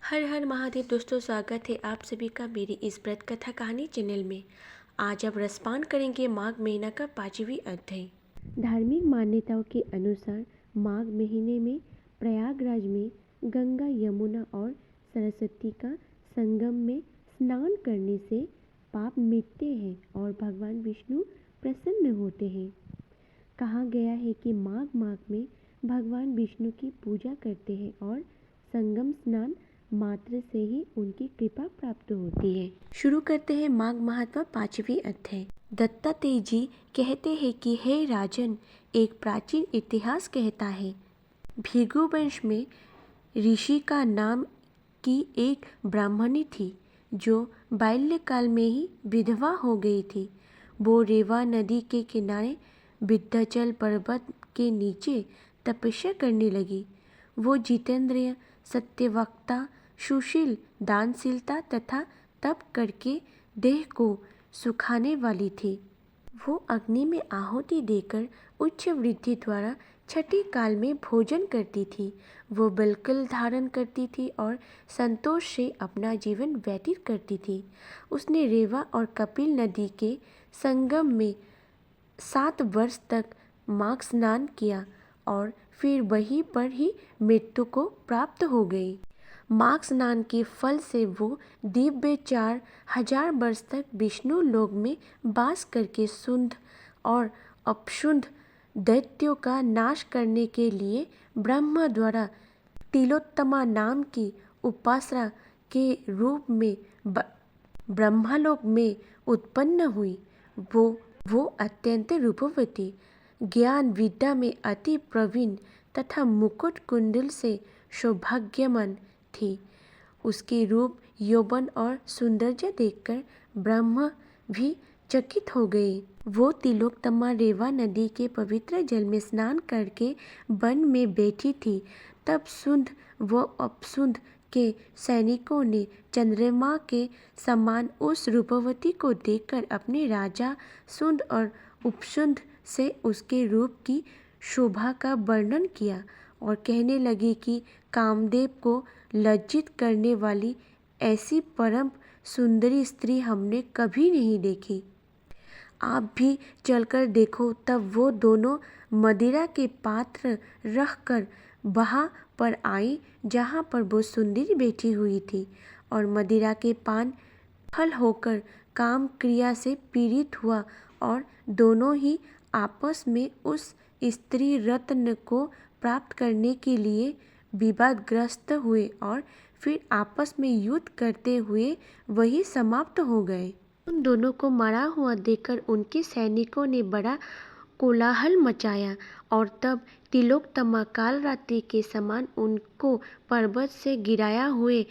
हर हर महादेव दोस्तों, स्वागत है आप सभी का मेरी इस व्रत कथा कहानी चैनल में। आज अब रसपान करेंगे माघ महीना का 5वीं अध्याय। धार्मिक मान्यताओं के अनुसार माघ महीने में प्रयागराज में गंगा, यमुना और सरस्वती का संगम में स्नान करने से पाप मिटते हैं और भगवान विष्णु प्रसन्न होते हैं। कहा गया है कि माघ में भगवान विष्णु की पूजा करते हैं और संगम स्नान मात्र से ही उनकी कृपा प्राप्त होती है। शुरू करते हैं माघ महत्व 5वीं अध्याय। दत्तात्रेय जी कहते हैं कि हे राजन, एक प्राचीन इतिहास कहता है, भृगु वंश में ऋषि का नाम की एक ब्राह्मणी थी जो बाल्यकाल में ही विधवा हो गई थी। वो रेवा नदी के किनारे विंध्याचल पर्वत के नीचे तपस्या करने लगी। वो जितेंद्रिय, सत्यवक्ता, सुशील, दानशीलता तथा तप करके देह को सुखाने वाली थी। वो अग्नि में आहुति देकर उच्च वृद्धि द्वारा छठी काल में भोजन करती थी। वो बलकल धारण करती थी और संतोष से अपना जीवन व्यतीत करती थी। उसने रेवा और कपिल नदी के संगम में 7 वर्ष तक माघ स्नान किया और फिर वहीं पर ही मृत्यु को प्राप्त हो गई। माघ स्नान के फल से वो दिव्य 4000 वर्ष तक विष्णु लोक में वास करके शुद्ध और अपशुद्ध दैत्यों का नाश करने के लिए ब्रह्मा द्वारा तिलोत्तमा नाम की उपासना के रूप में ब्रह्मलोक में उत्पन्न हुई। वो अत्यंत रूपवती, ज्ञान विद्या में अति प्रवीण तथा मुकुट कुंडल से सौभाग्यवान थी। उसके रूप, यौवन और सौंदर्य देखकर ब्रह्मा भी चकित हो गए। वो तिलोत्तमा रेवा नदी के पवित्र जल में स्नान करके वन में बैठी थी। तब शुद्ध व अपशुद्ध के सैनिकों ने चंद्रमा के समान उस रूपवती को देखकर अपने राजा शुद्ध और उपशुद्ध से उसके रूप की शोभा का वर्णन किया और कहने लगे कि कामदेव को लज्जित करने वाली ऐसी परम सुंदरी स्त्री हमने कभी नहीं देखी। आप भी चलकर देखो। तब वो दोनों मदिरा के पात्र रखकर वहाँ पर आई जहाँ पर वो सुंदरी बैठी हुई थी और मदिरा के पान फल होकर काम क्रिया से पीड़ित हुआ और दोनों ही आपस में उस स्त्री रत्न को प्राप्त करने के लिए विवादग्रस्त हुए और फिर आपस में युद्ध करते हुए वही समाप्त हो गए। उन दोनों को मरा हुआ देखकर उनके सैनिकों ने बड़ा कोलाहल मचाया और तब तिलोत्तमा काल रात्रि के समान उनको पर्वत से गिराया हुए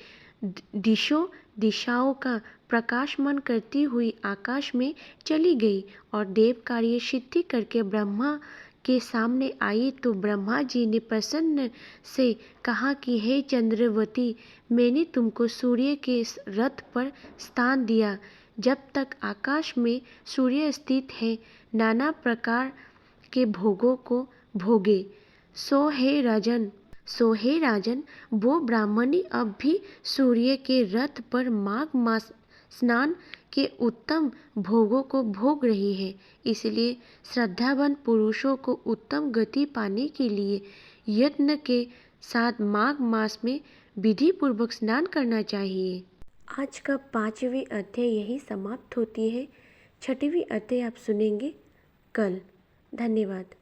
दिशाओं का प्रकाशमान करती हुई आकाश में चली गई और देव कार्य सिद्धि करके ब्रह्मा के सामने आई। तो ब्रह्मा जी ने प्रसन्न से कहा कि हे चंद्रवती, मैंने तुमको सूर्य के रथ पर स्थान दिया। जब तक आकाश में सूर्य स्थित है, नाना प्रकार के भोगों को भोगे। सो हे राजन, वो ब्राह्मणी अब भी सूर्य के रथ पर माघ मास स्नान के उत्तम भोगों को भोग रही है। इसलिए श्रद्धावान पुरुषों को उत्तम गति पाने के लिए यत्न के साथ माघ मास में विधि पूर्वक स्नान करना चाहिए। आज का 5वीं अध्याय यही समाप्त होती है। 6वीं अध्याय आप सुनेंगे कल। धन्यवाद।